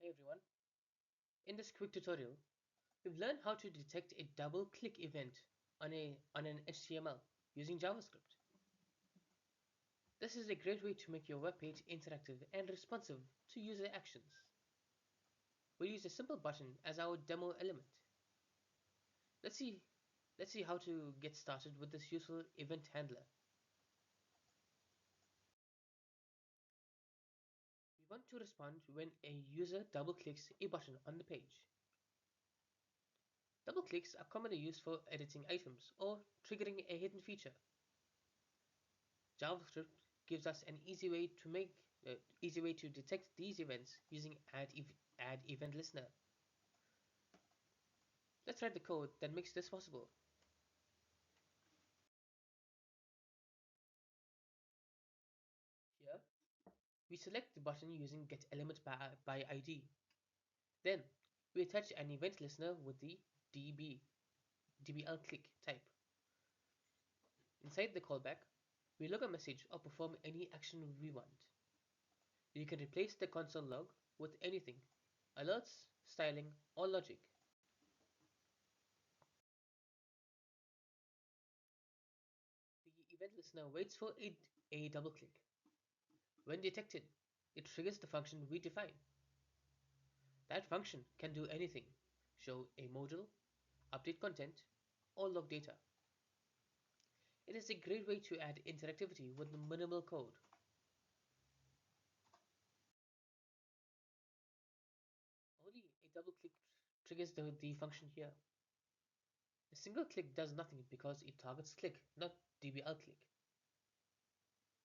Hey everyone, in this quick tutorial, we've learned how to detect a double-click event on an HTML using JavaScript. This is a great way to make your web page interactive and responsive to user actions. We'll use a simple button as our demo element. Let's see, let's see how to get started with this useful event handler. We want to respond when a user double-clicks a button on the page. Double clicks are commonly used for editing items or triggering a hidden feature. JavaScript gives us an easy way to detect these events using add event listener. Let's write the code that makes this possible. Here, we select the button using getElementBy ID. Then, we attach an event listener with the dblclick type. Inside the callback, we log a message or perform any action we want. You can replace the console log with anything, alerts, styling, or logic. The event listener waits for a double click. When detected, it triggers the function we define. That function can do anything: show a modal, update content, or log data. It is a great way to add interactivity with minimal code. Only a double click triggers the function here. A single click does nothing because it targets click, not dblclick.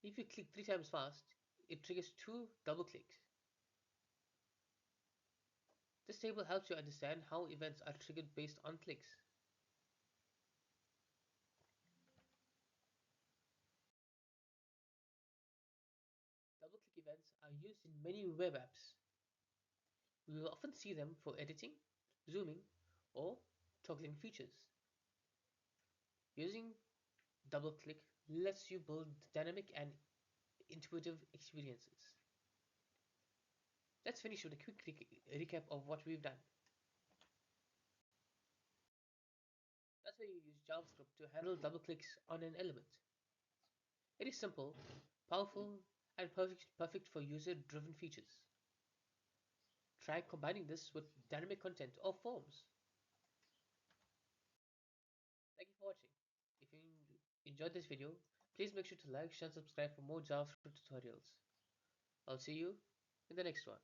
If you click 3 times fast, it triggers 2 double clicks. This table helps you understand how events are triggered based on clicks. Double-click events are used in many web apps. We will often see them for editing, zooming, or toggling features. Using double-click lets you build dynamic and intuitive experiences. Let's finish with a quick recap of what we've done. That's why you use JavaScript to handle double-clicks on an element. It is simple, powerful, and perfect for user-driven features. Try combining this with dynamic content or forms. Thank you for watching. If you enjoyed this video, please make sure to like, share, and subscribe for more JavaScript tutorials. I'll see you in the next one.